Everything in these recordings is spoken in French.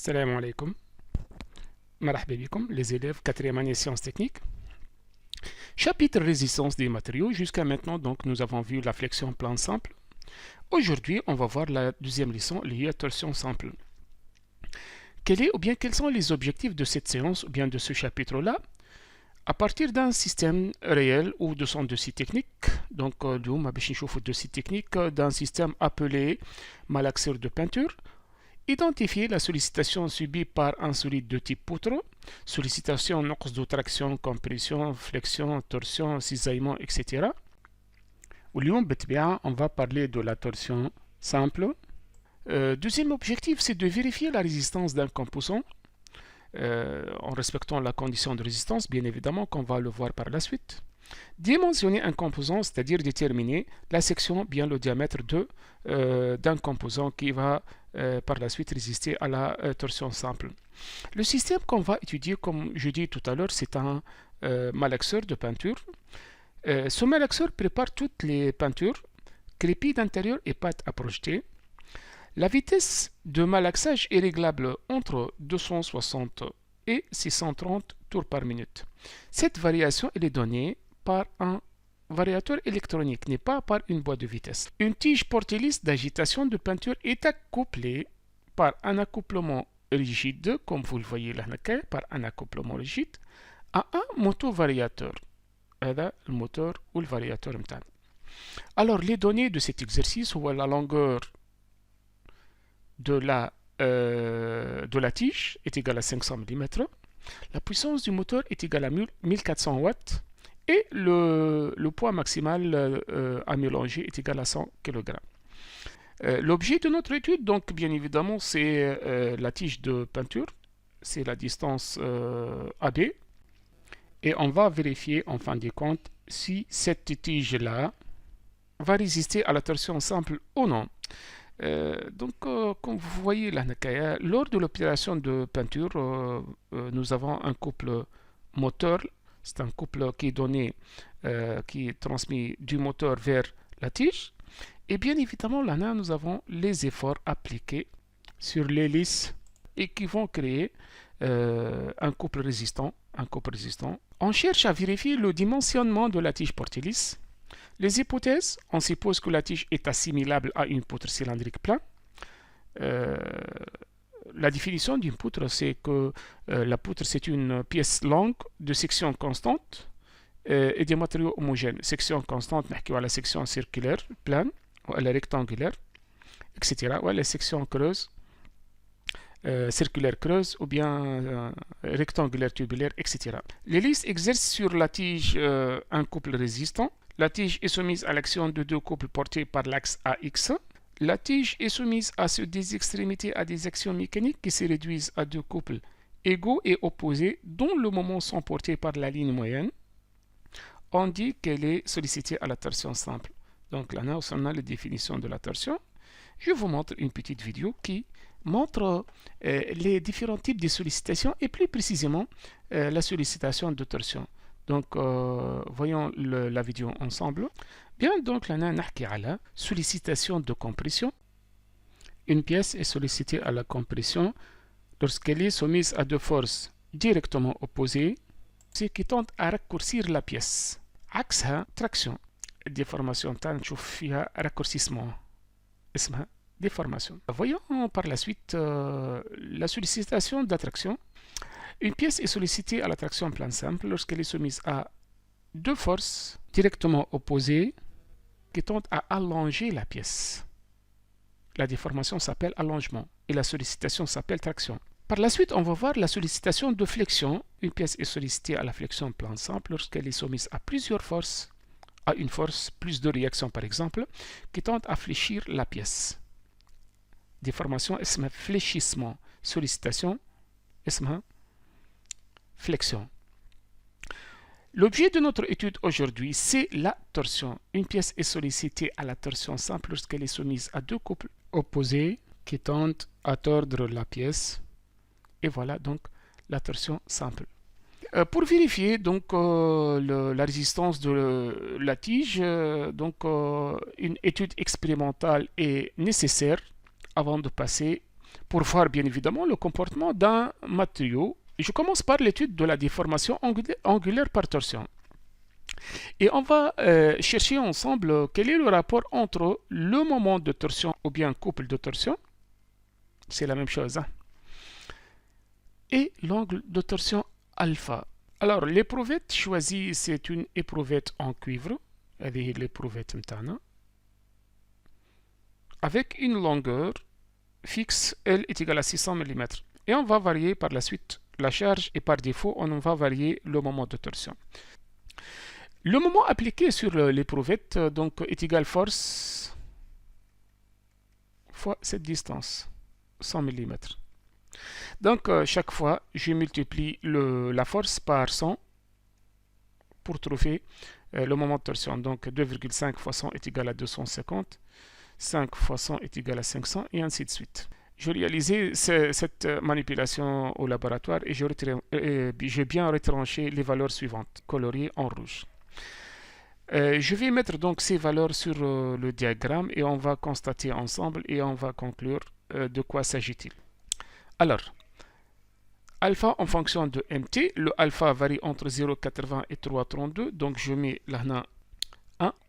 Salam alaikum. Marhaba bikoum, les élèves 4e année sciences techniques. Chapitre résistance des matériaux. Jusqu'à maintenant, donc, nous avons vu la flexion plan simple. Aujourd'hui, on va voir la deuxième leçon liée à torsion simple. Quels sont les objectifs de cette séance ou bien de ce chapitre-là? À partir d'un système réel ou de son dossier technique, donc dossier technique d'un système appelé malaxeur de peinture. Identifier la sollicitation subie par un solide de type poutre, sollicitation نقص de traction, compression, flexion, torsion, cisaillement, etc. واليوم بالطبيعة on va parler de la torsion simple. Deuxième objectif, c'est de vérifier la résistance d'un composant en respectant la condition de résistance, bien évidemment, qu'on va le voir par la suite. Dimensionner un composant, c'est-à-dire déterminer la section, bien le diamètre d'un composant qui va par la suite résister à la torsion simple. Le système qu'on va étudier, comme je dis tout à l'heure, c'est un malaxeur de peinture. Ce malaxeur prépare toutes les peintures, crépi d'intérieur et pâte à projeter. La vitesse de malaxage est réglable entre 260 et 630 tours par minute. Cette variation elle est donnée par un variateur électronique, n'est pas par une boîte de vitesse. Une tige porte-hélice d'agitation de peinture est accouplée par un accouplement rigide, comme vous le voyez là, par un accouplement rigide, à un motovariateur. Le moteur ou le variateur. Alors, les données de cet exercice, ou la longueur de la tige est égale à 500 mm, la puissance du moteur est égale à 1400 watts, et le poids maximal à mélanger est égal à 100 kg. L'objet de notre étude, donc bien évidemment, c'est la tige de peinture, c'est la distance AB, et on va vérifier en fin de compte si cette tige-là va résister à la torsion simple ou non. Comme vous voyez là, lors de l'opération de peinture, nous avons un couple moteur. C'est un couple qui est donné, qui est transmis du moteur vers la tige. Et bien évidemment, là, nous avons les efforts appliqués sur l'hélice et qui vont créer un couple résistant. On cherche à vérifier le dimensionnement de la tige porte-hélice. Les hypothèses, on suppose que la tige est assimilable à une poutre cylindrique pleine. La définition d'une poutre, c'est que la poutre, c'est une pièce longue de section constante et des matériaux homogènes. Section constante, on a la section circulaire, plane, ou la rectangulaire, etc. Ou la section creuse, circulaire creuse, ou bien rectangulaire tubulaire, etc. L'hélice exerce sur la tige un couple résistant. La tige est soumise à l'action de deux couples portés par l'axe AX. La tige est soumise à des extrémités à des actions mécaniques qui se réduisent à deux couples égaux et opposés dont le moment sont portés par la ligne moyenne. On dit qu'elle est sollicitée à la torsion simple. Donc là, on a la définition de la torsion. Je vous montre une petite vidéo qui montre les différents types de sollicitations et plus précisément la sollicitation de torsion. Donc, voyons la vidéo ensemble. Bien, donc là, on a la sollicitation de compression. Une pièce est sollicitée à la compression lorsqu'elle est soumise à deux forces directement opposées, ce qui tente à raccourcir la pièce. عكسها traction. Déformation, تنشوف فيها raccourcissement. اسمها déformation. Voyons par la suite la sollicitation d'attraction. Une pièce est sollicitée à la traction plan simple lorsqu'elle est soumise à deux forces directement opposées qui tentent à allonger la pièce. La déformation s'appelle allongement et la sollicitation s'appelle traction. Par la suite, on va voir la sollicitation de flexion. Une pièce est sollicitée à la flexion plan simple lorsqu'elle est soumise à plusieurs forces, à une force plus de réaction par exemple, qui tente à fléchir la pièce. Déformation, اسمها fléchissement. Sollicitation, اسمها flexion. L'objet de notre étude aujourd'hui, c'est la torsion. Une pièce est sollicitée à la torsion simple lorsqu'elle est soumise à deux couples opposés qui tentent à tordre la pièce. Et voilà donc la torsion simple. Pour vérifier donc la résistance de la tige, une étude expérimentale est nécessaire avant de passer pour voir bien évidemment le comportement d'un matériau. Je commence par l'étude de la déformation angulaire par torsion. Et on va chercher ensemble quel est le rapport entre le moment de torsion ou bien couple de torsion, c'est la même chose, hein, et l'angle de torsion alpha. Alors l'éprouvette choisie, c'est une éprouvette en cuivre, هذه l'éprouvette متاعنا, avec une longueur fixe, L est égale à 600 mm. Et on va varier par la suite la charge et par défaut, on va varier le moment de torsion. Le moment appliqué sur l'éprouvette donc, est égal force fois cette distance, 100 mm. Donc, chaque fois, je multiplie la force par 100 pour trouver le moment de torsion. Donc, 2,5 fois 100 est égal à 250. 5 fois 100 est égal à 500 et ainsi de suite. Je réalisais cette manipulation au laboratoire et j'ai bien retranché les valeurs suivantes, coloriées en rouge. Je vais mettre donc ces valeurs sur le diagramme et on va constater ensemble et on va conclure de quoi s'agit-il. Alors, alpha en fonction de mt, le alpha varie entre 0,80 et 3,32, donc je mets là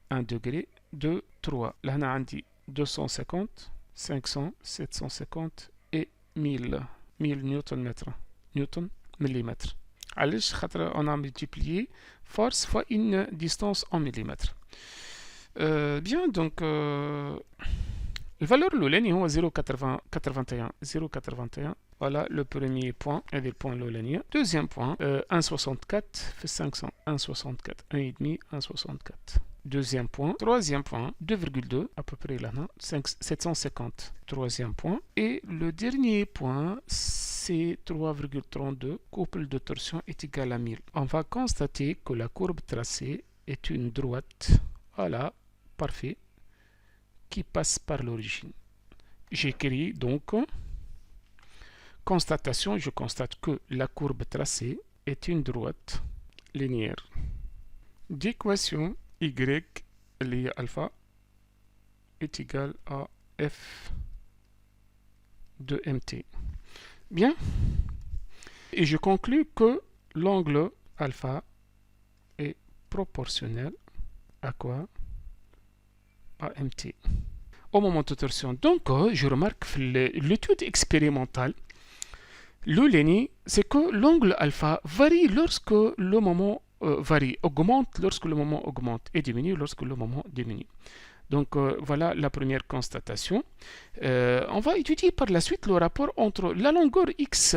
1 degré, 2, 3, là on dit 250, 500, 750 et 1000 newton-mètre, newton millimètre. علاش خاطر on a multiplié force fois une distance en millimètres. Bien, donc الفالور الأولاني هو 0,81. Voilà le premier point, et le point الأولاني. Deuxième point, 1,64 في 500, 1,64, 1,5, 1,64. Deuxième point. Troisième point, 2,2, à peu près là, 750. Troisième point. Et le dernier point, c'est 3,32. Couple de torsion est égal à 1000. On va constater que la courbe tracée est une droite. Voilà, parfait. Qui passe par l'origine. J'écris donc constatation. Je constate que la courbe tracée est une droite linéaire d'équation y lié alpha est égal à f de mt. Bien. Et je conclus que l'angle alpha est proportionnel à quoi? À mt. Au moment de torsion. Donc, je remarque l'étude expérimentale, c'est que l'angle alpha varie lorsque le moment augmente lorsque le moment augmente et diminue lorsque le moment diminue. Donc voilà la première constatation. On va étudier par la suite le rapport entre la longueur x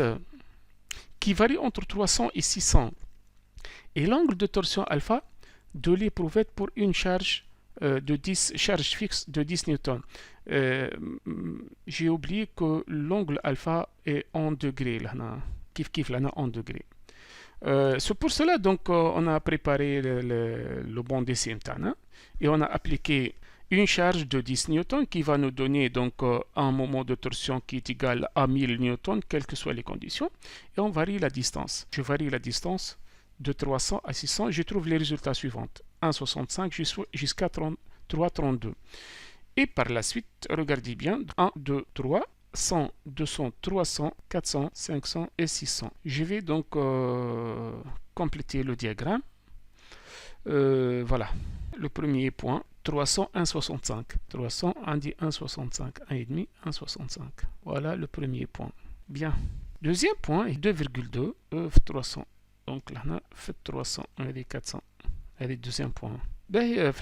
qui varie entre 300 et 600 et l'angle de torsion alpha de l'éprouvette pour une charge charge fixe de 10 newtons. J'ai oublié que l'angle alpha est en degrés là, kif là en degrés. C'est pour cela donc on a préparé le bon dessin et on a appliqué une charge de 10 newtons qui va nous donner donc un moment de torsion qui est égal à 1000 newtons quelles que soient les conditions et on varie la distance. Je varie la distance de 300 à 600, je trouve les résultats suivants, 1,65 jusqu'à 3,32. Et par la suite, regardez bien, 1, 2, 3, 100, 200, 300, 400, 500 et 600. Je vais donc compléter le diagramme. Voilà, le premier point, 300, 1,65. 300, on dit 1,65, 1,5, 1,65. Voilà le premier point. Bien. Deuxième point est 2,2, 300. Donc là, on a fait 300, on a dit 400. Allez, deuxième point. Ben,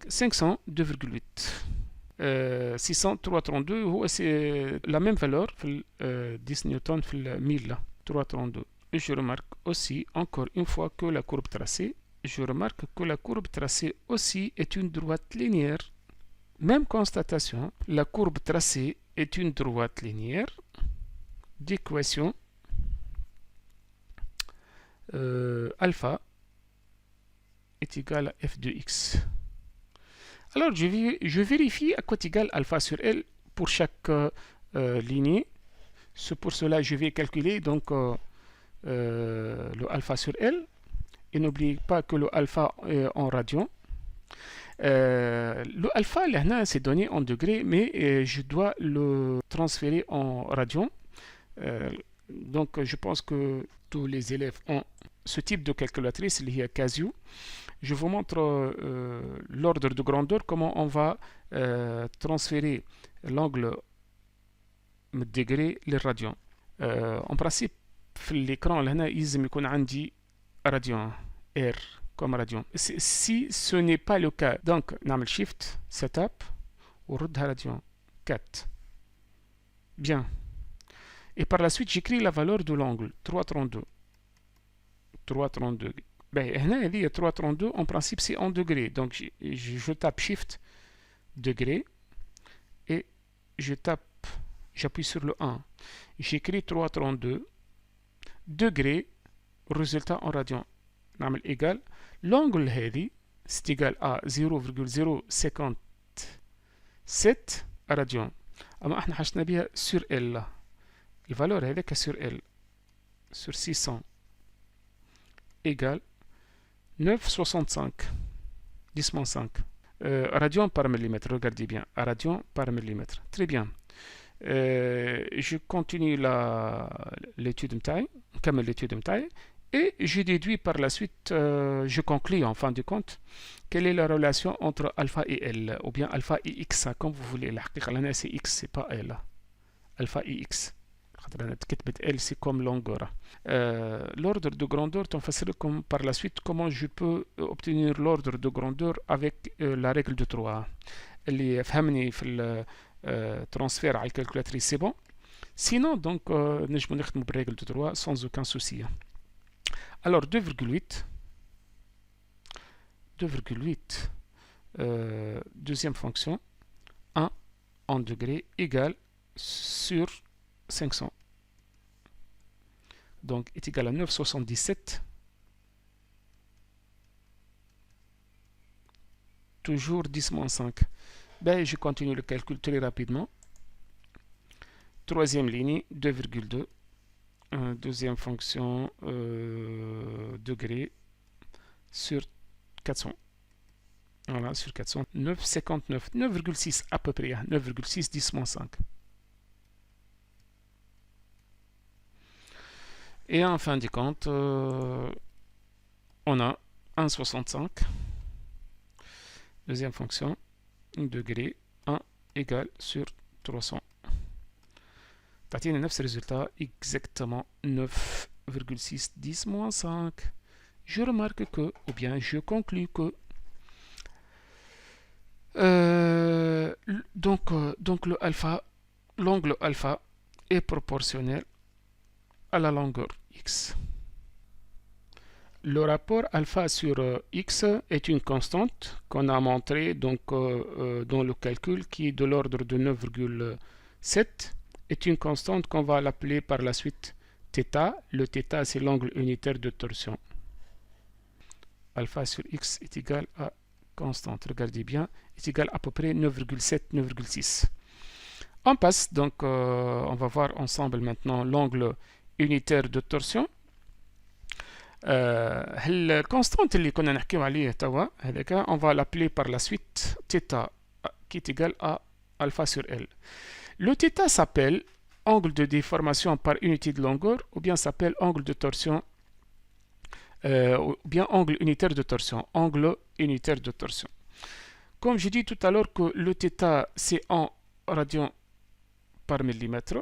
500, 2,8. 600, 3,32. C'est la même valeur, 10 newtons, 1000, 3,32. Et je remarque aussi, encore une fois, que la courbe tracée, aussi est une droite linéaire. Même constatation, la courbe tracée est une droite linéaire d'équation alpha est égal à f de x. Alors je vérifie à quoi est égal alpha sur L pour chaque lignée. C'est pour cela que je vais calculer donc le alpha sur L. Et n'oubliez pas que le alpha est en radian. Le alpha, là, c'est donné en degrés, mais je dois le transférer en radians. Donc, je pense que tous les élèves ont ce type de calculatrice liée à Casio. Je vous montre l'ordre de grandeur, comment on va transférer l'angle degré les radians. En principe, l'écran là, il يكون عندي radian R comme radian. Si ce n'est pas le cas, donc نعمل shift setup وردها radian 4. Bien. Et par la suite, j'écris la valeur de l'angle 332. 332. Ben, il y a 332, en principe, c'est en degrés. Donc, je tape shift degré et j'appuie sur le 1. J'écris 332 degrés, résultat en radian. نعمل égal l'angle هذه c'est égal à 0,057 radian. اما احنا حشنا بها sur L. الفالور هذاك sur L sur 600 égale 9,65 10-5 radian par millimètre. Regardez bien, radian par millimètre. Très bien. Je continue l'étude متاعي, نكمل l'étude متاعي. Et je déduis par la suite, je conclus en fin de compte, quelle est la relation entre alpha et L, ou bien alpha et X, comme vous voulez. La حقيقة c'est X, c'est pas L. Alpha et X. L, c'est comme longueur. L'ordre de grandeur, comme par la suite, comment je peux obtenir l'ordre de grandeur avec la règle de 3. اللي فهمني في الترانسفير على الكالكولاتريس c'est bon. Sinon, donc, نجم نخدموا بالرègle de 3 sans aucun souci. Alors 2,8 deuxième fonction 1 en degrés égale sur 500, donc est égal à 9,77, toujours 10-5. Ben, je continue le calcul très rapidement. Troisième ligne 2,2, deuxième fonction degré sur 400. Voilà, sur 400, 9,59, 9,6 à peu près, 9,6 10-5. Et en fin de compte, on a 1,65. Deuxième fonction, degré 1 égale sur 300. تعطينا نفس الريزلtat exactement 9,6 10-5. Je remarque que, ou bien je conclus que donc l'angle alpha est proportionnel à la longueur x. Le rapport alpha sur x est une constante qu'on a montré donc dans le calcul, qui est de l'ordre de 9,7, est une constante qu'on va l'appeler par la suite θ. Le θ, c'est l'angle unitaire de torsion. Alpha sur x est égal à constante, regardez bien, est égal à peu près 9,7, 9,6. On passe donc, on va voir ensemble maintenant l'angle unitaire de torsion. الكونستانت اللي كنا نحكيو عليه توا هذاك on va l'appeler par la suite θ qui est égal à alpha sur L. Le θ s'appelle angle de déformation par unité de longueur, ou bien s'appelle angle de torsion, ou bien angle unitaire de torsion, angle unitaire de torsion. Comme j'ai dit tout à l'heure que le θ c'est en radian par millimètre,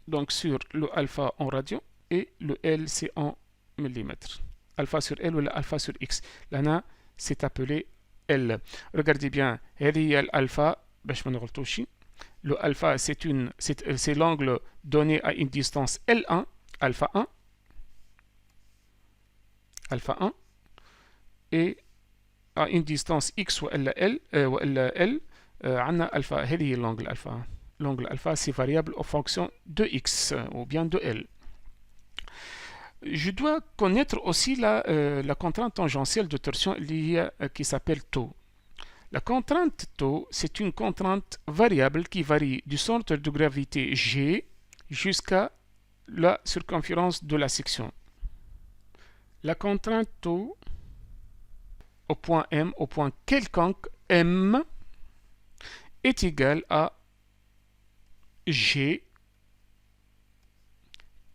donc sur le alpha en radian, et le L c'est en millimètres. Alpha sur L ou alpha sur X. Là, c'est appelé L. Regardez bien, l'alpha, le alpha c'est l'angle donné à une distance L1, alpha 1, et à une distance X ou L, on a alpha, l'angle alpha. L'angle alpha c'est variable en fonction de X ou bien de L. Je dois connaître aussi la contrainte tangentielle de torsion qui s'appelle tau. La contrainte tau, c'est une contrainte variable qui varie du centre de gravité G jusqu'à la circonférence de la section. La contrainte tau au point M, au point quelconque M est égal à G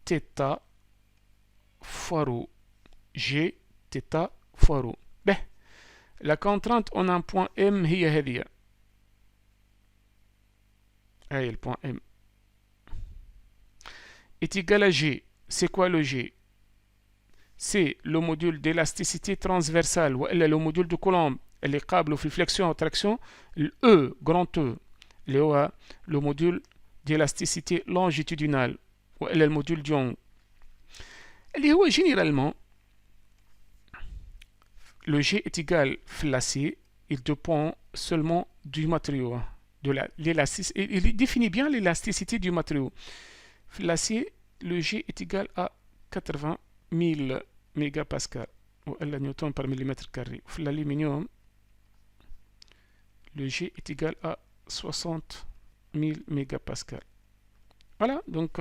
θ fois ρ. G θ fois ρ. Ben, la contrainte en un point M هي هذه. Le point M est égal à G. C'est quoi le G? C'est le module d'élasticité transversale ou le module de Coulomb اللي قابله في الفليكسيون والتراكسيون E grand E اللي هو le module d'élasticité longitudinale وإلا الموديول ديونغ اللي هو généralement le G est égal في l'acier, il dépend seulement du matériau, de l'élasticité. Il définit bien l'élasticité du matériau. L'acier, le G est égal à 80 000 mégapascal ou newton par millimètre carré. L'aluminium, le G est égal à 60 000 mégapascal. Voilà, donc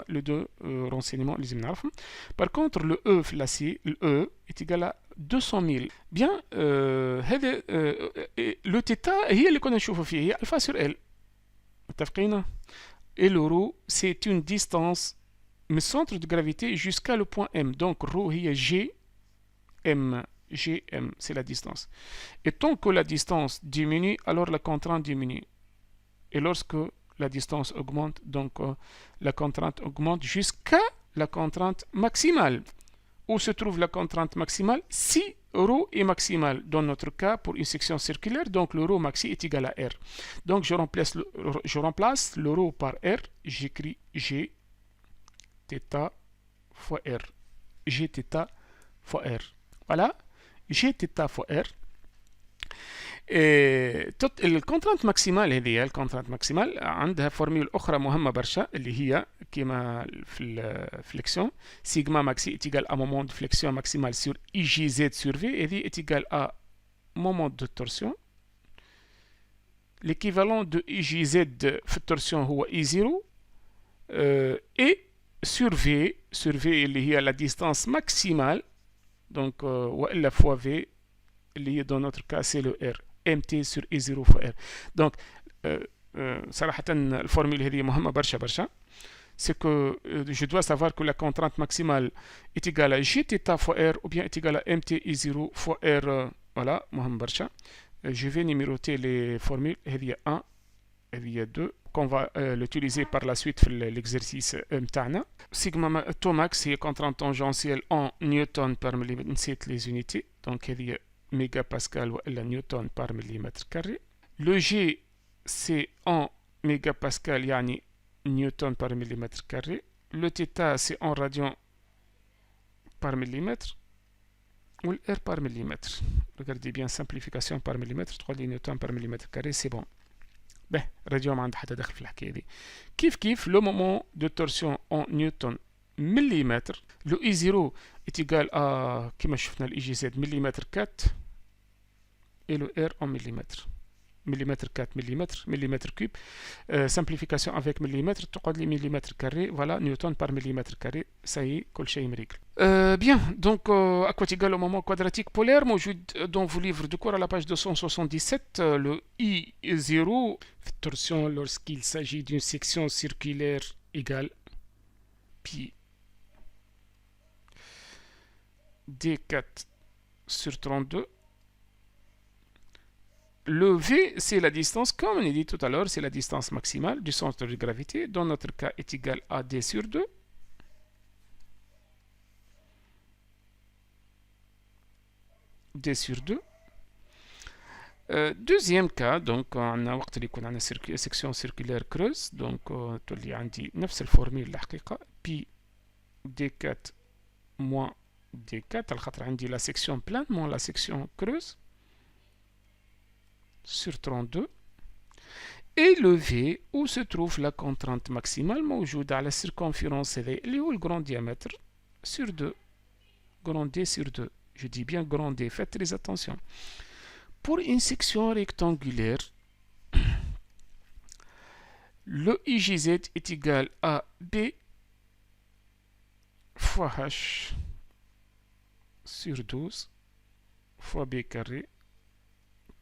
les deux renseignements les نعرفهم. Par contre, le E في l'acier, le E est égal à 200 000. Bien, le θ هي اللي كنا نشوفوا فيه هي alpha sur L. متفقين؟ Et le ρ, c'est une distance du centre de gravité jusqu'à le point M. Donc, ρ هي G M. Gm, c'est la distance. Et tant que la distance diminue, alors la contrainte diminue. Et lorsque la distance augmente, donc la contrainte augmente jusqu'à la contrainte maximale. Où se trouve la contrainte maximale? Si ρ est maximale, dans notre cas, pour une section circulaire, donc le ρ maxi est égal à R. Donc je remplace le ρ par R, j'écris G θ fois R. G θ fois R. Voilà, G θ fois R. الكونترانت ماكسيمال هذه الكونترانت ماكسيمال عندها فورميول اخرى مهمه برشا اللي هي كيما في الفليكسيون سيغما ماكسي اتيغال ا مومون دو فليكسيون ماكسيمال سور اي جي زد سور في هذه اتيغال ا مومون دو تورسيون ليكيفالون دو اي جي زد في التورسيون هو اي 0 اي سور في اللي هي لا ديستانس ماكسيمال دونك والا فوا في اللي هي dans notre cas c'est le R MT sur E0 fois R. Donc صراحة الفورمule هذه مهمة برشا c'est que je dois savoir que la contrainte maximale est égale à Gθ fois R ou bien est égale à MT E0 fois R. Voilà مهم برشا. Je vais numéroter les formules هذه 1 هذه 2 qu'on va l'utiliser par la suite في l'exercice متاعنا. Sigma taux max هي contrainte tangentielle en newton par millimètre. نسيت les unités donc هذه mégapascal ou la newton par millimètre carré. Le G c'est en mégapascal yani newton par millimètre carré. Le θ c'est en radian par millimètre ou le R par millimètre. Regardez bien, simplification par millimètre, 3 newton par millimètre carré, c'est bon. Ben, radian ما عندها حتى دخل في الحكايه دي. كيف le moment de torsion en newton millimètre. Le I0 est égal à, كما شفنا ال IGZ, millimètre 4 et le R en millimètre. Millimètre 4 millimètre, millimètre cube. Simplification avec millimètre, 3 millimètre carré, voilà, newton par millimètre carré, ça y est, كل شيء مريقل. Bien, donc à quoi égal au moment quadratique polaire, موجود dans vos livres de cours à la page 277, le I0, torsion lorsqu'il s'agit d'une section circulaire égale pi D4 sur 32. Le V, c'est la distance, comme on a dit tout à l'heure, c'est la distance maximale du centre de gravité. Dans notre cas, est égal à D sur 2. D sur 2. Deuxième cas, donc on a une section circulaire creuse. Donc, il y a la formule, pi D4 moins D4, la section pleine moins la section creuse sur 32. Et le V, où se trouve la contrainte maximale موجودة على la circonférence اللي هو le grand diamètre sur 2. Grand D sur 2. Je dis bien grand D, faites très attention. Pour une section rectangulaire, le IGZ est égal à B fois H sur 12. fois b carré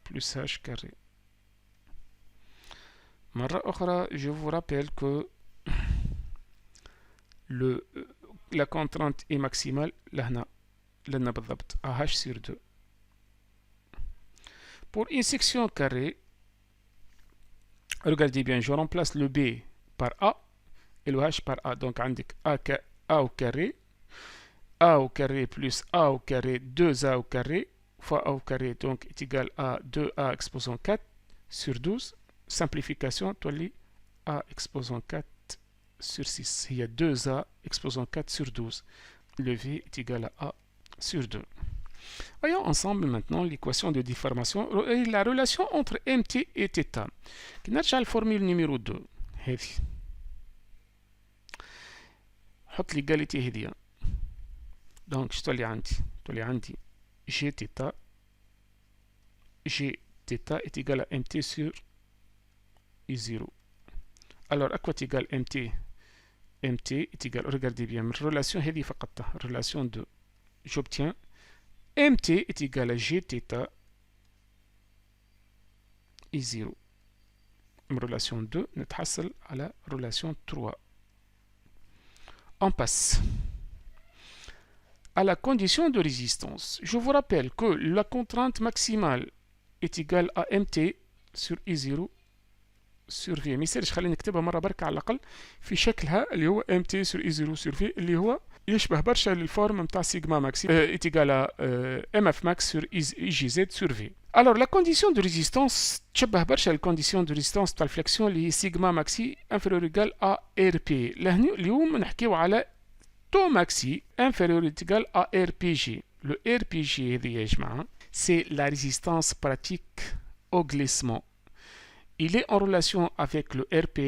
plus h carré. مرة أخرى, je vous rappelle que la contrainte est maximale لهنا لنا بالضبط à h sur 2. Pour une section carrée, regardez bien, je remplace le b par a et le h par a. Donc عندك a au carré, a au carré plus a au carré 2a au carré fois a au carré, donc est égal à 2a exposant 4 sur 12. Simplification, تولي a exposant 4 sur 6. Il y a 2a exposant 4 sur 12. Le v est égal à a sur 2. Voyons ensemble maintenant l'équation de déformation et la relation entre mt et θ. نرجع للفورمule numéro 2 هذه. حط l'égalité هذه. Donc تولي عندي g θ est égal à mt sur I0. Alors à quoi est égal mt? Mt est égal, regardez bien, relation هذه فقطها, relation 2. J'obtiens mt est égal à g θ I0. Relation 2 نتحصل على relation 3. On passe à la condition de résistance. Je vous rappelle que la contrainte maximale est égale à mt sur I0 sur V. ما يصيرش خلينا نكتبها مرة برك على الأقل في شكلها اللي هو mt sur I0 sur V اللي هو يشبه برشا للفورم نتاع سيغما ماكسي est égal à mf max sur IGZ sur V. Alors la condition de résistance تشبه برشا الكونديسيون دو ريزيستانس تاع الفليكسيون اللي هي سيغما ماكسي inférieur égal à RP. اليوم نحكيو على تو ماكسي inférieur égal à RPG. Le RPG هذه يا جماعة c'est la résistance pratique au glissement. Il est en relation avec le RP,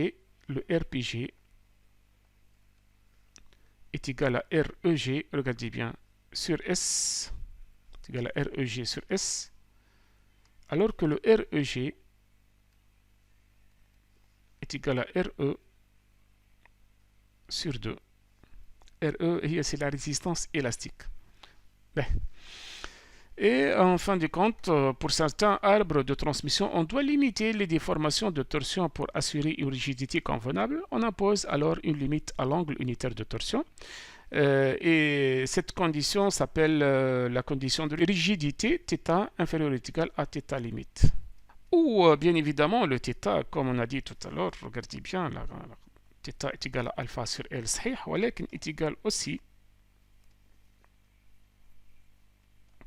le RPG est égal à REG, regardez bien, sur S, est égal à REG sur S, alors que le REG est égal à RE sur 2. RE, c'est la résistance élastique. Ben. Et en fin de compte, pour certains arbres de transmission, on doit limiter les déformations de torsion pour assurer une rigidité convenable. On impose alors une limite à l'angle unitaire de torsion. Et cette condition s'appelle la condition de rigidité θ inférieur ou égal à θ limite. Ou bien évidemment le θ, comme on a dit tout à l'heure, regardez bien, θ est égal à alpha sur L صحيح, ولكن est égal aussi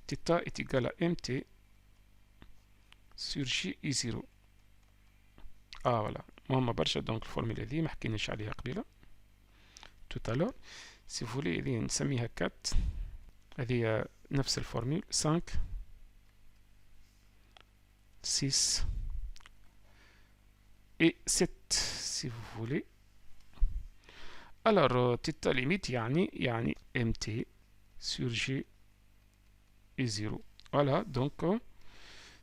θ est égal à mt sur j I0. Ah voilà, مهمة برشا دونك الفورميلا هذه ما حكيناش عليها قبيلة tout à l'heure. Si vous voulez هذه نسميها 4, هذه نفس الفورميل 5 6 et 7 si vous voulez. Alors θ limite يعني mt sur j I0. Voilà, donc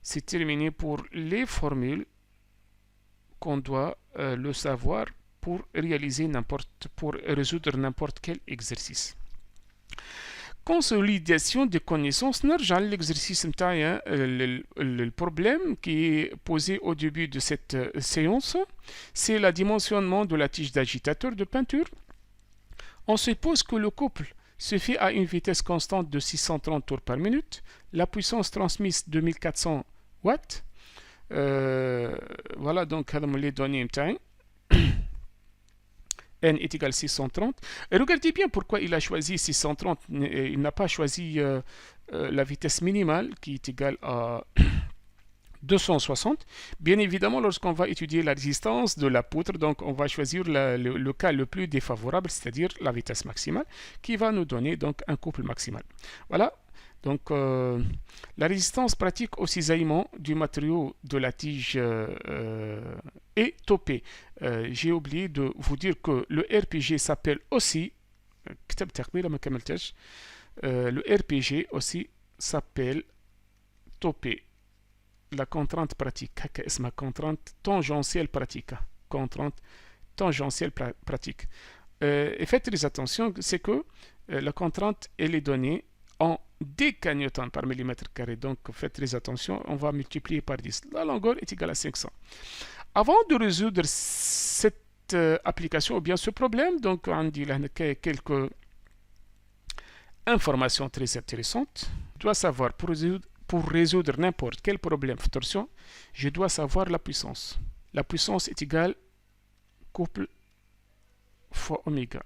c'est terminé pour les formules qu'on doit le savoir pour résoudre n'importe quel exercice. Consolidation des connaissances. نرجع l'exercice نتاعي le problème qui est posé au début de cette séance. C'est le dimensionnement de la tige d'agitateur de peinture. On suppose que le couple se fait à une vitesse constante de 630 tours par minute. La puissance transmise 2400 watts. Voilà, donc les données نتاعي. N est égal à 630. Et regardez bien pourquoi il a choisi 630. Il n'a pas choisi la vitesse minimale qui est égale à 260. Bien évidemment, lorsqu'on va étudier la résistance de la poutre, donc on va choisir le cas le plus défavorable, c'est-à-dire la vitesse maximale, qui va nous donner donc un couple maximal. Voilà. Donc la résistance pratique au cisaillement du matériau de la tige est topée. J'ai oublié de vous dire que le RPG s'appelle aussi, le RPG aussi s'appelle topée. La contrainte pratique, اسمها contrainte tangentielle pratique, contrainte tangentielle pratique. Et faites très attention, c'est que la contrainte elle est donnée en dk newton par millimètre carré. Donc faites très attention, on va multiplier par 10. La longueur est égale à 500. Avant de résoudre cette application ou bien ce problème, donc on dit là quelques informations très intéressantes. Je dois savoir pour résoudre n'importe quel problème de torsion, je dois savoir la puissance. La puissance est égale couple fois oméga.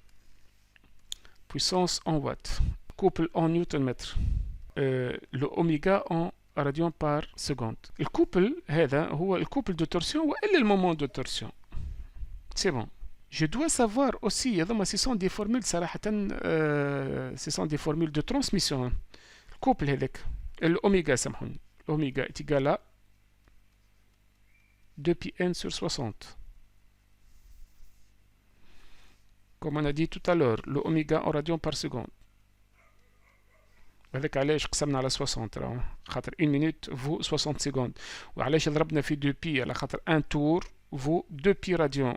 Puissance en watts. Couple en newton-mètre. Le oméga en radian par seconde. Le couple هذا هو الكوبل de torsion وإلا le moment de torsion. C'est bon. Je dois savoir aussi, ce sont des formules صراحة ce sont des formules de transmission. Le couple هذاك الأوميغا سامحوني. L'oméga est égal à 2πn sur 60. Comme on a dit tout à l'heure, le oméga en radian par seconde. هذاك علاش قسمنا على 60 راه خاطر 1 minute vaut 60 secondes. وعلاش ضربنا في 2 بي على خاطر 1 tour vaut 2 بي راديان.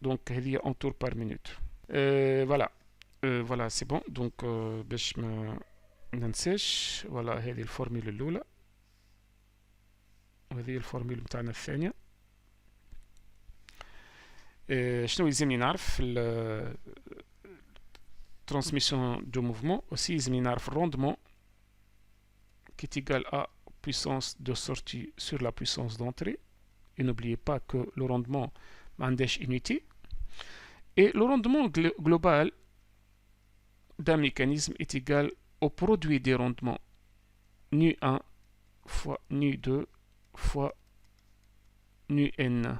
دونك هذه en tour par minute. Voilà. Voilà c'est bon. Donc باش ما ننساش voilà هذه الفورميل الأولى وهذه الفورميل بتاعنا الثانية. شنو يلزمني نعرف في transmission de mouvement aussi يلزمني نعرف rendement qui est égal à puissance de sortie sur la puissance d'entrée. Et n'oubliez pas que le rendement ما عندهاش unité. Et le rendement global d'un mécanisme est égal au produit des rendements nu1 fois nu2 fois nu-n.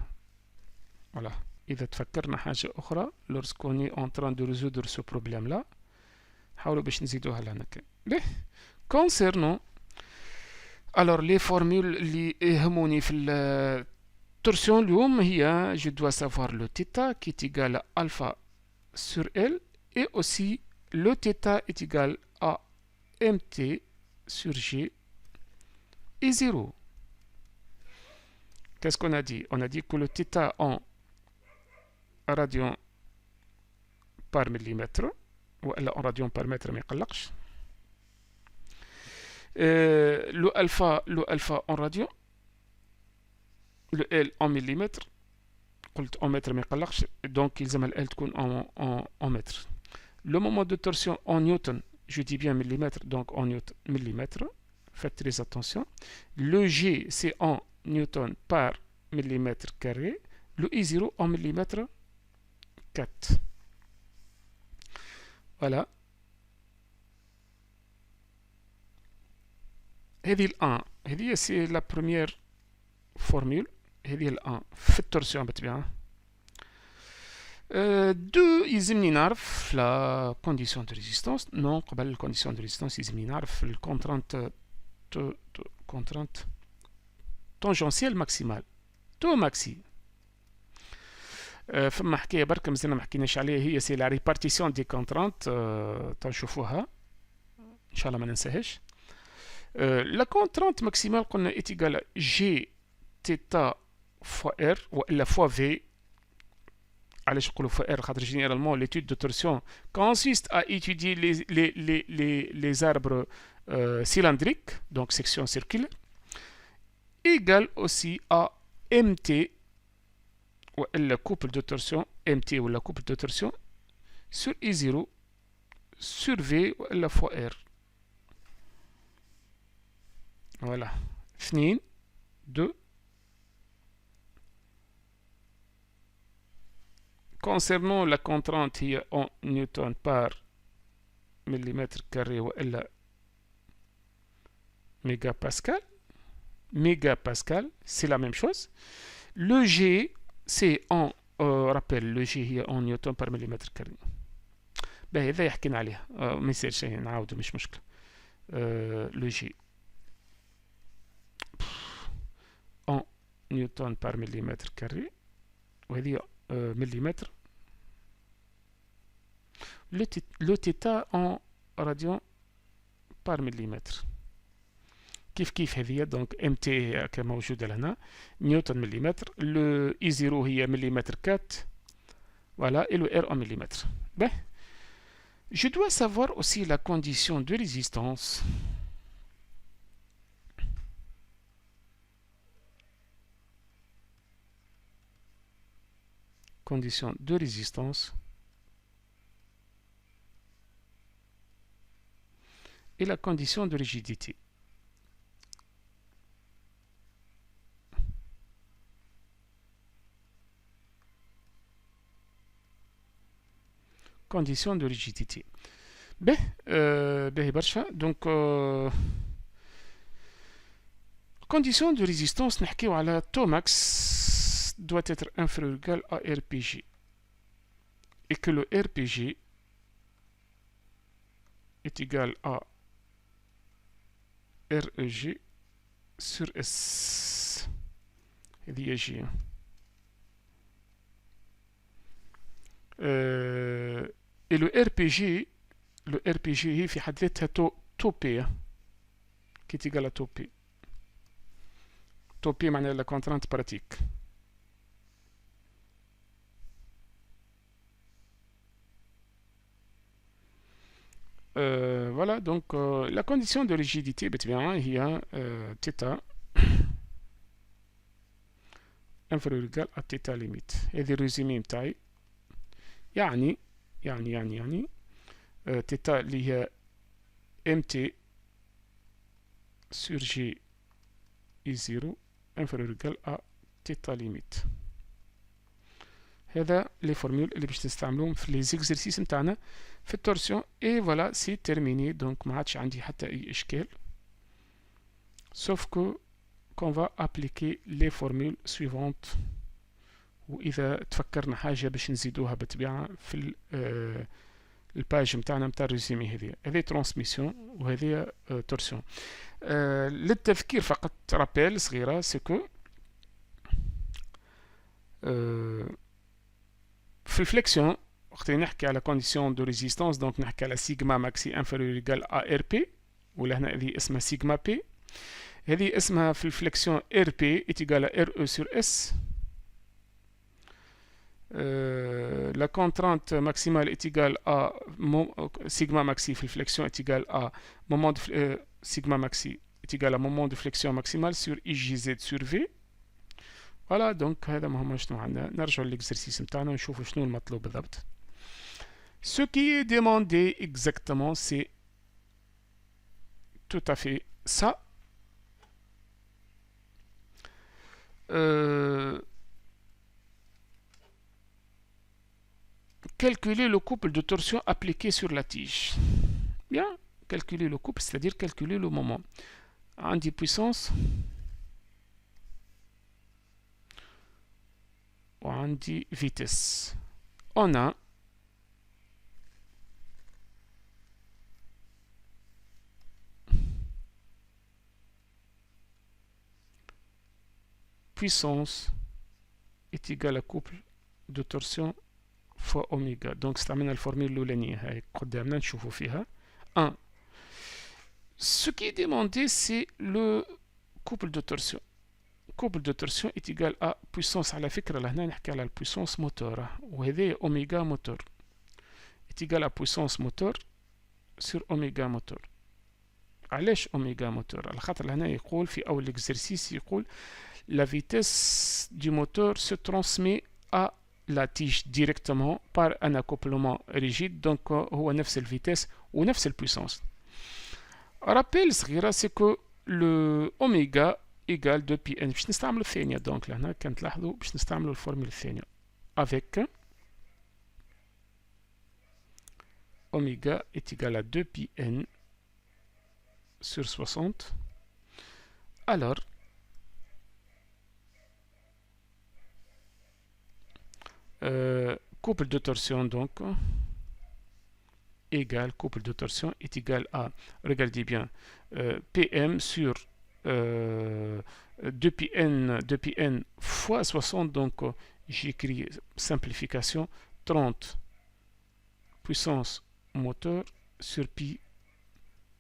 Voilà. إذا تفكرنا حاجة أخرى lorsqu'on est en train de résoudre ce problème là حاولوا باش نزيدوها لهنا. concernant alors les formules اللي يهموني في التورسيون اليوم هي je dois savoir le θ qui est égal à alpha sur L et aussi le θ est égal à mt sur G et 0. Qu'est-ce qu'on a dit? On a dit que le θ en radian par millimètre ولا en radian par mètre ما يقلقش. le alpha en radian, le L en millimètre قلت en mètre ما يقلقش donc يلزم ال L تكون en mètre. Le moment de torsion en newton, je dis bien millimètre, donc en newton millimètre, faites très attention. Le G c'est en newton par millimètre carré, le I0 en millimètre 4. Voilà. هذه ال1 هذه c'est la première formule. هذه ال1 في التورسيون بالطبيعة. دو يلزمني نعرف لا كونديسيون دو ريزيستانس. نو قبل الكونديسيون دو ريزيستانس يلزمني نعرف الكونترانت كونترانت تونجونسيال ماكسيمال تو ماكسي. فما حكايه برك مازلنا ما حكيناش عليها هي سي لا ريبارتيسيون دي كونترانت تنشوفوها ان شاء الله ما ننساهاش. لا كونترانت ماكسيمال قلنا ايتيغال جي تيتا فوا ار والا فوا في. علاش نقولوا فوا ار خاطر جينيرالمون ليتود دو تورسيون consiste à étudier les arbres cylindriques donc section circulaire égale aussi à mt ولا couple de torsion mt ولا couple de torsion sur I0 sur V ولا fois R. voilà 2 concernant la contrainte هي en newton par millimètre carré ولا mégapascal c'est la même chose. Le G c'est en rappel le G هي en newton par millimètre carré. باهي هذا حكينا عليه ما يصير شيء نعاودو مش مشكل. le G en newton par millimètre carré وهذه millimètre. le θ en radian par millimètre. كيف هذه دونك ام تي كموجوده لهنا نيوتن مليمتر. لو اي 0 هي مليمتر 4 فوالا اي لو ار ان مليمتر. به Je dois savoir aussi la condition de résistance. Condition de résistance. Et la condition de rigidité. Condition de rigidité. Donc, condition de résistance, نحكيو على Tomax doit être inférieur ou égal à RPG. Et que le RPG est égal à REG sur S. هذه G. Et le RPG هي في حد ذاتها تو بي qui est égal à تو بي. تو بي معناها la contrainte pratique. Voilà, donc la condition de rigidité il y a θ inférieur ou égal à θ limite. هذه الريزومي نتاعي. يعني θ اللي هي mt sur g est 0 inférieur ou égal à θ limite. هذا les formules اللي باش نستعملوهم في les exercices نتاعنا في التورسيون. et voilà c'est terminé. donc ما عادش عندي حتى اي اشكال sauf que qu'on va appliquer les formules suivantes. واذا تفكرنا حاجه باش نزيدوها بالطبيعه في الباج نتاعنا نتاع الريزومي. هذه ترانسميسيون وهذه تورسيون. للتذكير فقط رابيل صغيره سكو في الفليكسيون وقت اللي نحكي على كونديسيون دو ريزيستانس دونك نحكي على سيجما ماكسي انفيريور ايكال ا ار بي، ولا هنا هذه اسمها سيجما بي. هذه اسمها في الفليكسيون ار بي ايكال ار او سور اس. La contrainte maximale est égale à sigma maxi في الفليكسيون est égal à moment de sigma maxi est égal à moment de flexion maximale sur IJZ sur V. فوالا دونك هذا ما هما شنو عندنا. نرجعوا للإكزرسيس نتاعنا ونشوفوا شنو المطلوب بالضبط. Ce qui est demandé exactement c'est tout à fait ça. Calculer le couple de torsion appliqué sur la tige. Bien, calculer le couple, c'est-à-dire calculer le moment. عندي puissance وعندي vitesse. On a puissance est égale à couple de torsion fois oméga. Donc استعملنا الفورميل الأولانية هاي قدامنا نشوفوا فيها. 1. Ce qui est demandé c'est le couple de torsion. couple de torsion est égal à puissance. على فكرة لهنا نحكي على البويسونس موتور وهذه اوميغا موتور est égal à puissance موتور sur اوميغا موتور. علاش اوميغا موتور؟ على خاطر لهنا يقول في اول اكزرسيس يقول la vitesse du moteur se transmet à la tige directement par un accouplement rigide. donc هو نفس الفيتاس ونفس البويسونس. rappel صغيرة c'est que le اوميغا égal 2πn. باش نستعملوا الثانية دونك لهنا كان تلاحظوا باش نستعملوا الفورميل الثانية avec oméga est égal à 2πn sur 60. alors couple de torsion donc égal couple de torsion est égal à, regardez bien, pm sur 2πn fois 60. donc j'écris simplification 30 puissance moteur sur pi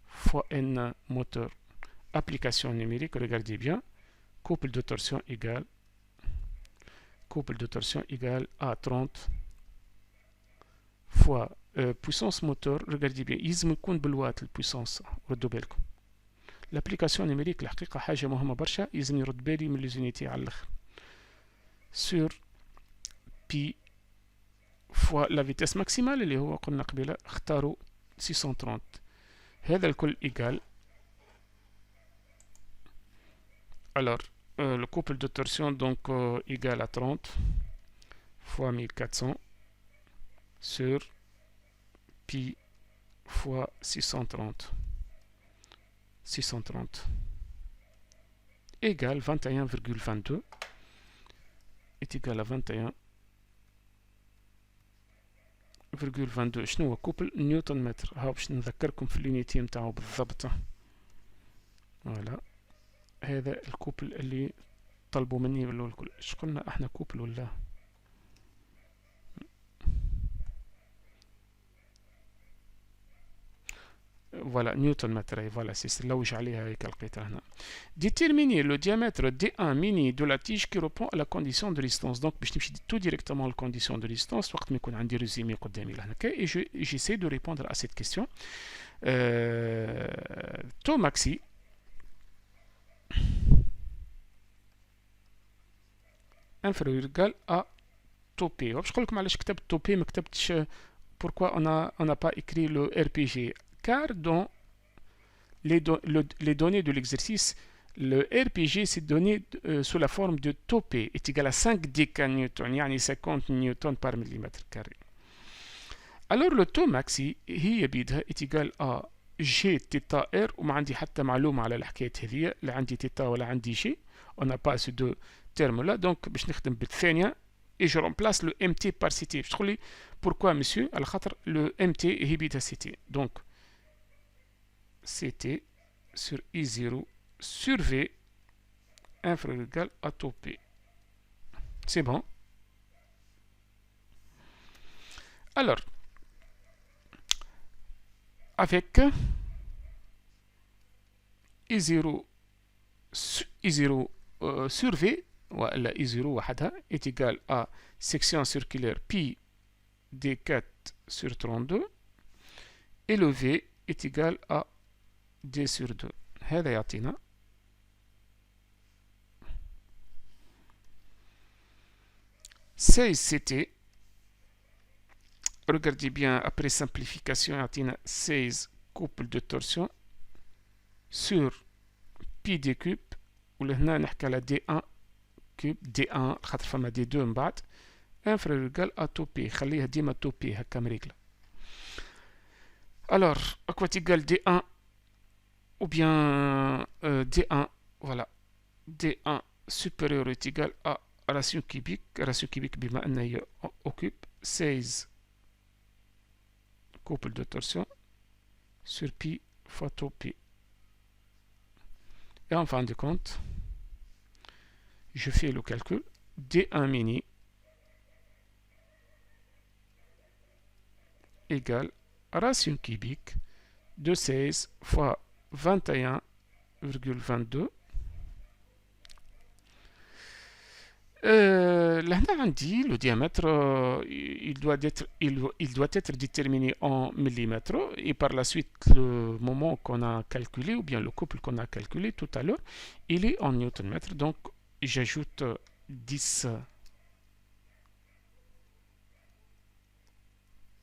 fois n moteur. application numérique, regardez bien, couple de torsion égale à 30 fois puissance moteur. Regardez bien, يلزم يكون بالوات البويسونس. ردوا بالكم. l'application numérique الحقيقة حاجة مهمة برشا، يلزم يرد بالي من ليزونيتي على الآخر. sur pi fois la vitesse maximale اللي هو قلنا قبيلة اختاروا 630. هذا الكل égal. Alors, le couple de torsion donc égal à 30 fois 1400 sur pi fois 630 égale 21,22 est égal à 21,22. شنو هو كوبل نيوتن متر؟ هاو باش نذكركم في اليونيتي نتاعو بالضبط. فوالا هذا الكوبل اللي طلبوا مني بالاول الكل. اش قلنا احنا كوبل ولا voilà نيوتن متر. voilà c'est نلوج عليها هيك لقيتها هنا. déterminer le diamètre D1 mini de la tige qui répond à la condition de résistance. donc باش نمشي tout directement la condition de résistance وقت ما يكون عندي résumé قدامي لهنا. et j'essaie de répondre à cette question. taux maxi inférieur égal à taux P. باش نقول لكم علاش كتبت taux P ما كتبتش pourquoi on n'a pas écrit le RPG. car dans les données de l'exercice, le RPG c'est donné sous la forme de taux P est égal à 5 décanewtons, يعني 50 newtons par millimètre carré. Alors le taux maxi هي بيدها est égal à G θ R. وما عندي حتى معلومة على الحكاية هذه، لا عندي θ ولا عندي G. on n'a pas ces deux termes là. donc باش نخدم بالثانية et je remplace le MT par CT. باش تقول لي pourquoi monsieur؟ على خاطر le MT هي بيدها CT. donc CT sur I0 sur V inférieur ou égal à taux P. C'est bon. Alors, avec I0 sur V, voilà, I0 وحدها est égal à section circulaire pi D4 sur 32 et le V est égal à D sur 2. هذا يعطينا CT. regardez bien après simplification يعطينا 16 couple de torsion sur pi d cube. ولهنا نحكي على D1 كوب D1 خاطر فما D2 من بعد inférieur égal à taux P. خليها ديما taux P هكا مريقلة. alors اكوا تيقال D1 ou bien D1, voilà, D1 supérieur est égal à ratio cubique بما أن هي occupe 16 couple de torsion sur pi fois taux P. et en fin de compte je fais le calcul. D1 mini égale ratio cubique de 16 fois 21,22. لهنا عندي le diamètre il doit être déterminé en millimètres et par la suite le moment qu'on a calculé ou bien le couple qu'on a calculé tout à l'heure il est en newton-mètre. donc j'ajoute 10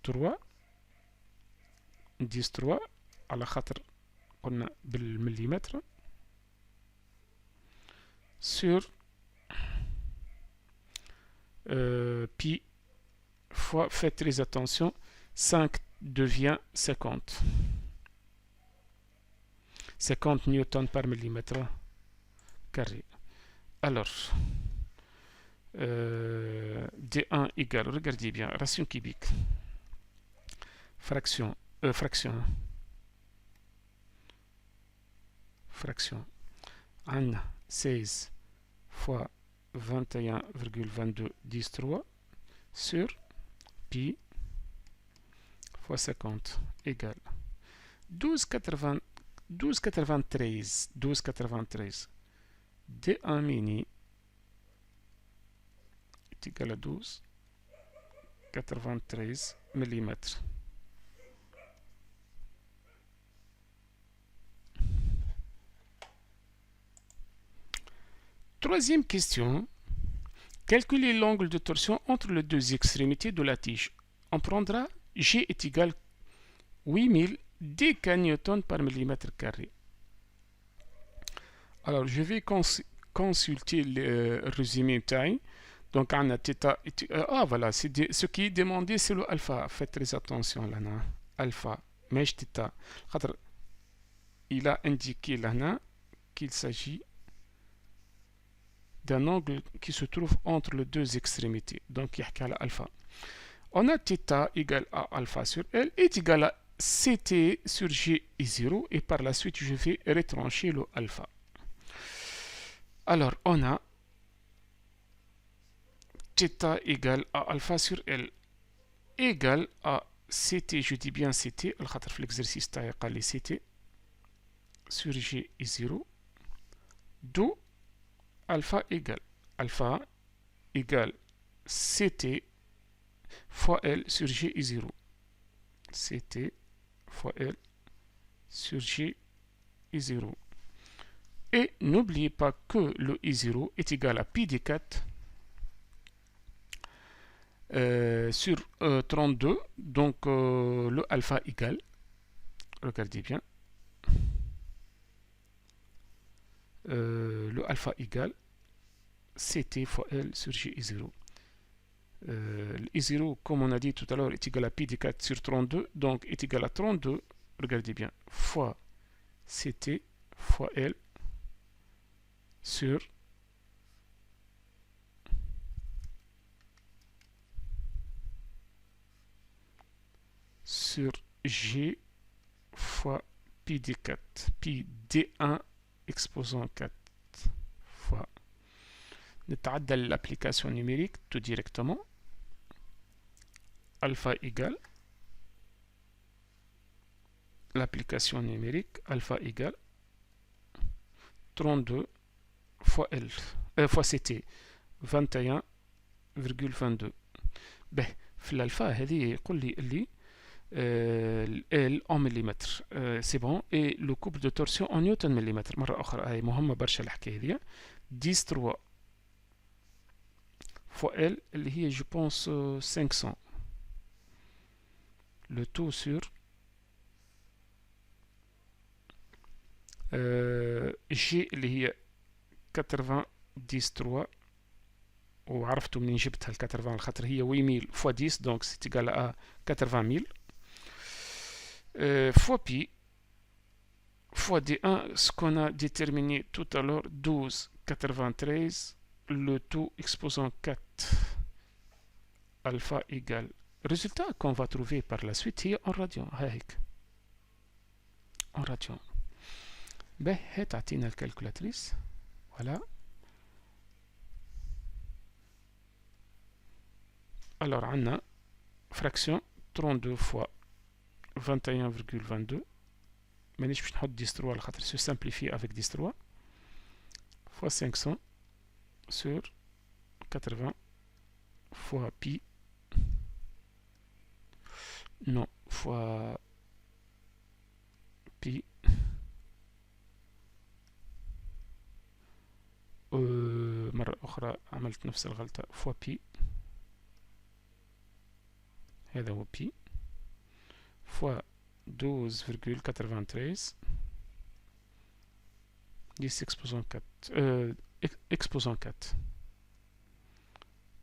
3 على خاطر قلنا بالمليمتر sur pi fois, faites très attention, 5 devient 50 newtons par millimètre carré. alors D1 égale, regardez bien, ratio cubique fraction عندنا 16 fois 21,22 10 3 sur pi fois 50 égale 12,93. D1 mini est égal à 12,93 mm. Troisième question. Calculer l'angle de torsion entre les deux extrémités de la tige. On prendra G est égal 8000 dkN par millimètre carré. Alors, je vais consulter le résumé taille. Donc, on a θ. Voilà, ce qui est demandé, c'est le alpha. Faites très attention là. Alpha, mèche θ. Il a indiqué là qu'il s'agit d'un angle qui se trouve entre les deux extrémités. Donc, il y a alpha. On a θ égale à alpha sur L est égal à Ct sur G est 0. Et par la suite, je vais retrancher le alpha. Alors, on a θ égale à alpha sur L égale à Ct, je dis bien Ct, l'exercice تاعي قال لي Ct sur G est 0, d'où alpha égale Ct fois L sur G est 0. Ct fois L sur G est 0. Et n'oubliez pas que le I0 est égal à pi d 4 sur 32. Donc le alpha égale, regardez bien, le alpha égale Ct fois L sur G est 0. I0, comme on a dit tout à l'heure, est égal à pi d 4 sur 32. Donc est égal à 32, regardez bien, fois Ct fois L sur G fois pi d4, pi d1 exposant 4 fois. نتعدل l'application numérique tout directement. Alpha égale l'application numérique, alpha égale 32 fois L fois Ct 21,22. به في الالفا هذه يقول لي اللي L en millimètres, c'est bon. Et le couple de torsion en newton millimètre. مرة أخرى هاي مهمة برشا الحكاية دي. 10 fois L اللي هي je pense 500. Le tout sur G اللي هي 93. وعرفتوا منين جبتها ال 80 الخاطر هي 8000 fois 10 donc c'est égal à 80 000 fois pi fois D1, ce qu'on a déterminé tout à l'heure, 12,93, le tout exposant 4 alpha égale. Résultat qu'on va trouver par la suite est en radian. En radian. Ben, تعطينا الكالكولاتريس. Voilà. Alors, on a fraction 32 fois 21,22. مانيش باش نحط 10 لخاطر se simplifie avec 10 fois 500 sur 80 fois pi non fois pi مرة أخرى عملت نفس الغلطة fois pi هذا هو pi fois 12,93 10 exposant 4 exposant 4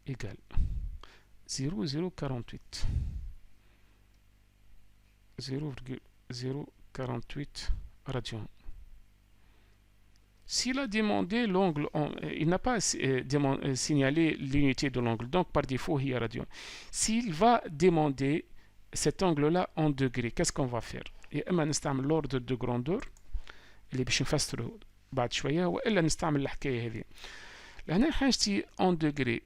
égale 0,048 0,048 radians. S'il a demandé l'angle, il n'a pas signalé l'unité de l'angle, donc par défaut il y a radian. S'il va demander cet angle-là en degrés, qu'est-ce qu'on va faire? يا اما نستعمل l'ordre de grandeur اللي باش نفسره بعد شويه والا نستعمل الحكايه هذه. لهنا حاجتي en degrés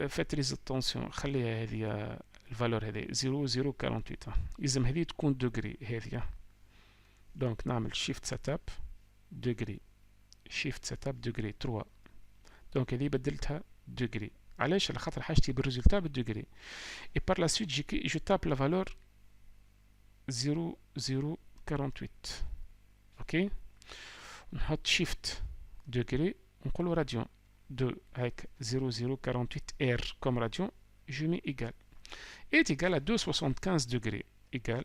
faites les attention خليها هذه الفالور هذه 0,048 لازم هذه تكون degrés هذه. دونك نعمل shift setup degrés shift setup degrés 3 دونك هذه بدلتها degrés. علاش؟ على خاطر حاجتي بالريزلتا بالديجري. et par la suite je tape la valeur 0,048 اوكي. نحط شيفت degrés ونقولوا راديان 2 avec 0048 R comme radian, je mets égal. Est égal à 2,75 degrés. Égal.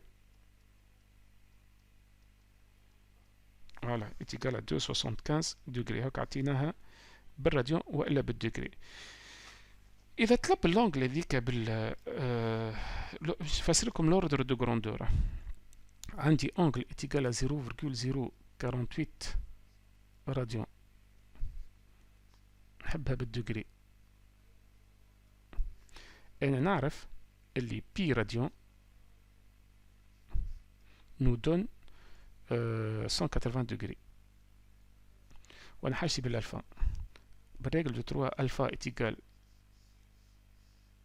Voilà, est égal à 2,75 degrés. هكا عطيناها بالراديان والا بالدجري. إذا طلب اللونجل هذيك فاسركم l'ordre de grandeur. عندي angle est égal à 0,048 radian. نحبها بالدجري. أنا نعرف اللي بي راديان nous donne 180 degrés. وانا حاجتي بالالفا. بالرègle de 3 alpha est égal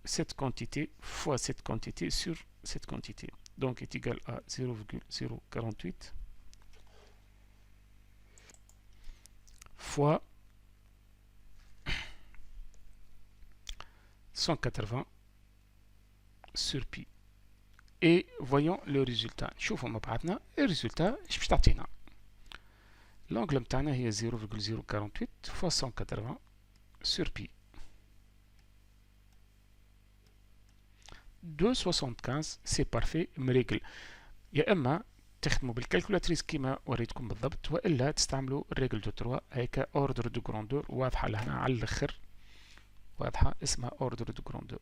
cette quantité fois cette quantité sur cette quantité. Donc est égal à 0,048 fois 180 sur pi. Et voyons le résultat. شوفوا مع بعضنا الريزلتا ايش باش تعطينا. l'angle متاعنا هي 0,048 fois 180 sur pi. 2,75 c'est parfait مريقل. يا اما تخدموا بالكالكولاتريس كيما وريتكم بالضبط والا تستعملوا الريجل دو 3 هيك اوردر دو جراندور واضحه لهنا على الاخر. واضحه اسمها اوردر دو جراندور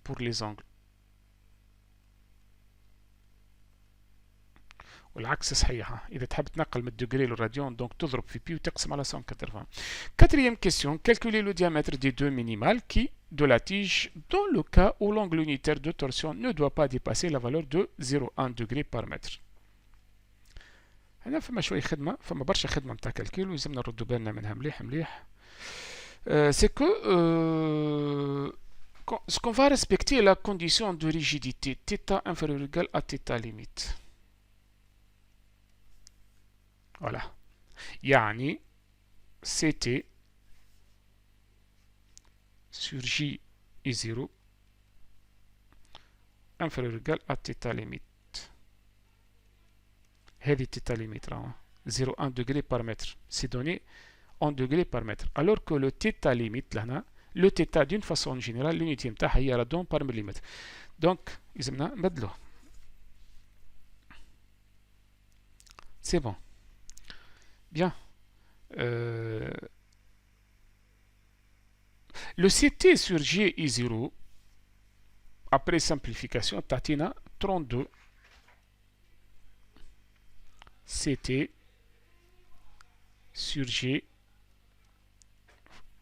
pour les angles. والعكس صحيحة. إذا تحب تنقل من الدجري للراديان دونك تضرب في بي وتقسم على 180. Quatrième question. Calculer le diamètre des deux minimales qui de la tige dans le cas où l'angle unitaire de torsion ne doit pas dépasser la valeur de 0,1 degré par mètre. هنا فما شوية خدمة فما برشا خدمة متاع كالكيل ولازمنا نردوا بالنا منها مليح مليح. C'est que ce qu'on va respecter la condition de rigidité θ inférieur ou égal à θ limite. Voilà. يعني CT sur J est 0 inférieur ou égal à θ limite. هذه θ limite راه 0,1 degré par mètre. C'est donné en degrés par mètre. Alors que le θ limite لهنا le θ d'une façon générale l'unité نتاعها هي رادون par millimètre. Donc لازمنا نبدلوه. C'est bon. Bien. Le CT sur G est 0. Après simplification, Tatina 32 CT sur G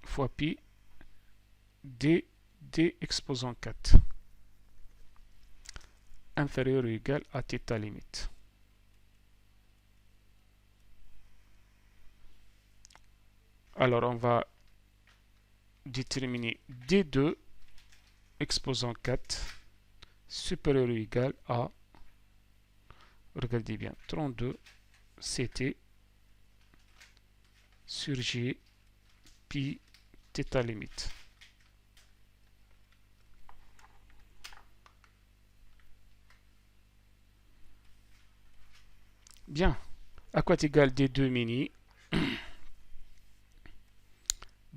fois pi d exposant 4 inférieur ou égal à θ limite. Alors on va déterminer D2 exposant 4 supérieur ou égal à, regardez bien, 32 CT sur G pi θ limite. Bien. À quoi est égal D2 mini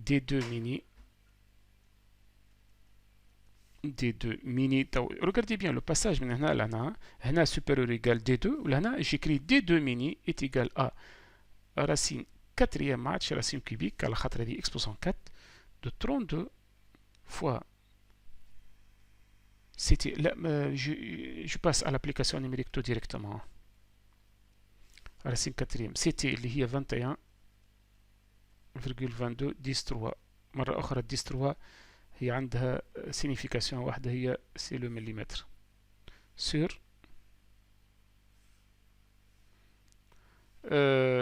D2 mini D2 mini. Regardez bien le passage من هنا لهنا. هنا supérieur égal D2 ولهنا j'écris D2 mini est égal à racine quatrième match racine cubique على خاطر هذه exposant 4 de 32 fois c'était là je passe à l'application numérique tout directement. racine quatrième c'était اللي هي 21,22 10 3 مرة أخرى 10 3 هي عندها signification واحدة هي c'est le millimètre sur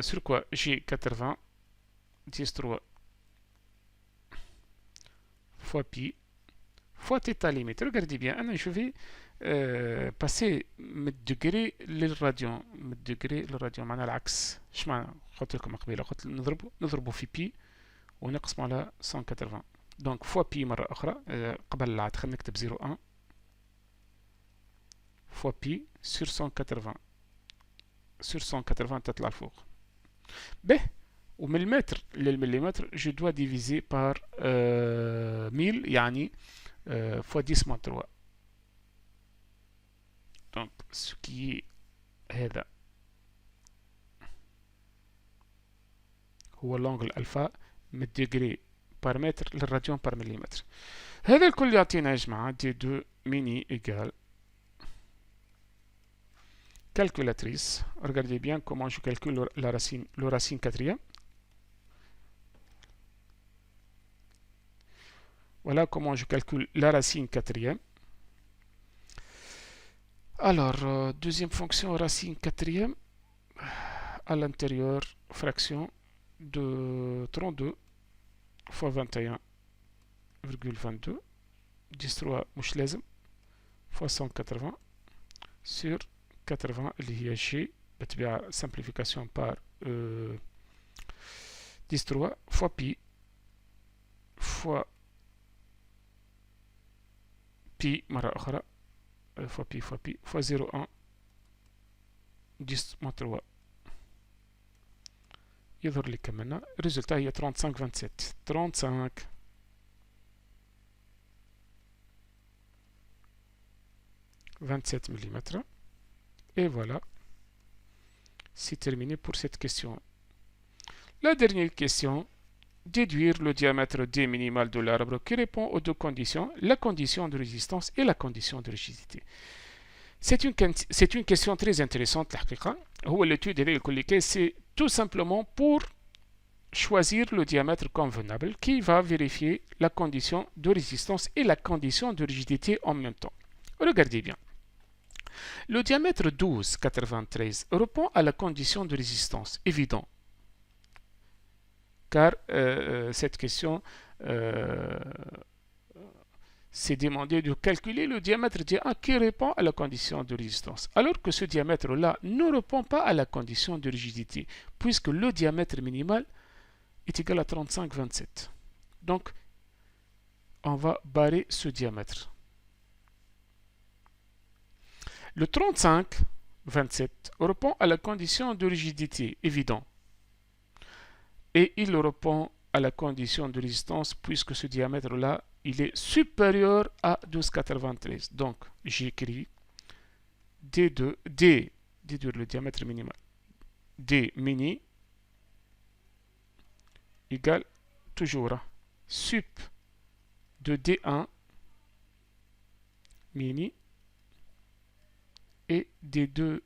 sur quoi j'ai 80 10 3 fois pi fois θ limite. Regardez bien, je vais passer من الدجري للراديان من الدجري للراديان معناها العكس. اش معنى قلت لكم قبيله قلت نضربوا في بي ونقسموا على 180 دونك فوا بي مرة أخرى قبل العاد خلينا نكتب 0,1 فوا بي سور 180 سور 180 تطلع الفوق به ومن المتر للمليمتر je dois diviser par 1000 يعني fois 10 moins 3. Donc ce qui est هذا هو l'angle alpha من degré par mètre للراديون par millimètre. هذا الكل يعطينا يا جماعة دي 2 ميني égal calculatrice. Regardez bien comment je calcule le racine quatrième. Voilà comment je calcule la racine quatrième. Alors, deuxième fonction, racine quatrième, à l'intérieur, fraction de 32 fois 21,22, 10 مش لازم, fois 180 sur 80 اللي هي G بتبع simplification par 10 fois pi fois pi مرة أخرى fois pi fois 0,1 10 moins 3 يظهر لي كمان الريزلtat هي 35 27 mm. Et voilà, c'est terminé pour cette question. La dernière question, déduire le diamètre D minimal de l'arbre qui répond aux deux conditions, la condition de résistance et la condition de rigidité. C'est une question très intéressante. L'étude c'est tout simplement pour choisir le diamètre convenable qui va vérifier la condition de résistance et la condition de rigidité en même temps. Regardez bien. Le diamètre 12,93 répond à la condition de résistance, évident. Car cette question c'est demandé de calculer le diamètre D1 qui répond à la condition de résistance. Alors que ce diamètre-là ne répond pas à la condition de rigidité, puisque le diamètre minimal est égal à 35,27. Donc, on va barrer ce diamètre. Le 35,27 répond à la condition de rigidité, évident. Et il répond à la condition de résistance puisque ce diamètre-là, il est supérieur à 12,93. Donc, j'écris D2, déduire le diamètre minimal, D mini égale toujours sup de D1 mini et D2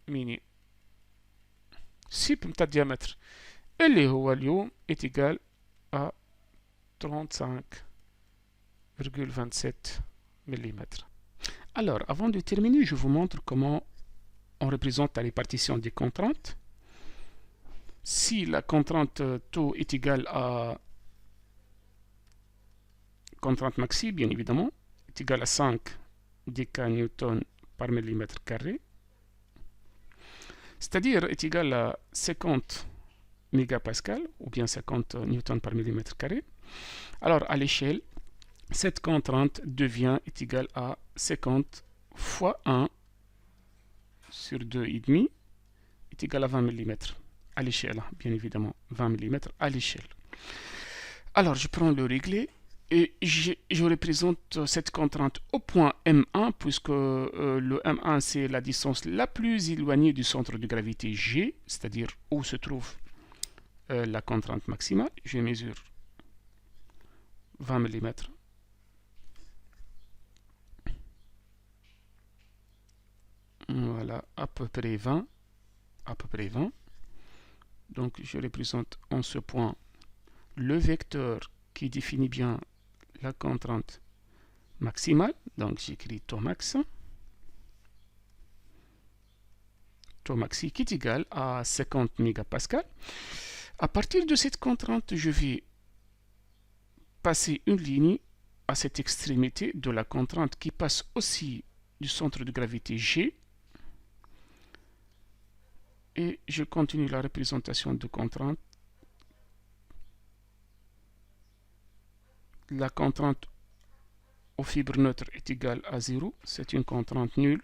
mini. Sup de diamètre. Et le volume est égal à 35,27 mm. Alors, avant de terminer, je vous montre comment on représente la répartition des contraintes. Si la contrainte taux est égale à contrainte maxi, bien évidemment, est égale à 5 dk par millimètre carré, c'est-à-dire est égal à 50 mégapascal ou bien 50 newtons par millimètre carré. Alors à l'échelle, cette contrainte est égale à 50 fois 1 sur 2,5 est égal à 20 mm à l'échelle, bien évidemment, 20 mm à l'échelle. Alors je prends le réglé et je représente cette contrainte au point M1 puisque le M1 c'est la distance la plus éloignée du centre de gravité G, c'est-à-dire où se trouve la contrainte maximale. Je mesure 20 mm. Voilà, à peu près 20. Donc je représente en ce point le vecteur qui définit bien la contrainte maximale. Donc j'écris taux max. Taux maxi qui est égal à 50 mégapascal. À partir de cette contrainte, je vais passer une ligne à cette extrémité de la contrainte qui passe aussi du centre de gravité G. Et je continue la représentation de contrainte. La contrainte aux fibres neutres est égale à 0. C'est une contrainte nulle.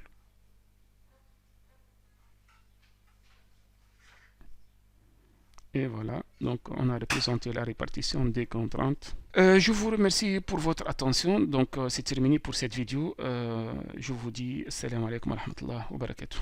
Et voilà, donc on a représenté la répartition des contraintes. Je vous remercie pour votre attention. Donc c'est terminé pour cette vidéo. Je vous dis salam alaikum wa rahmatullah wa barakatuh.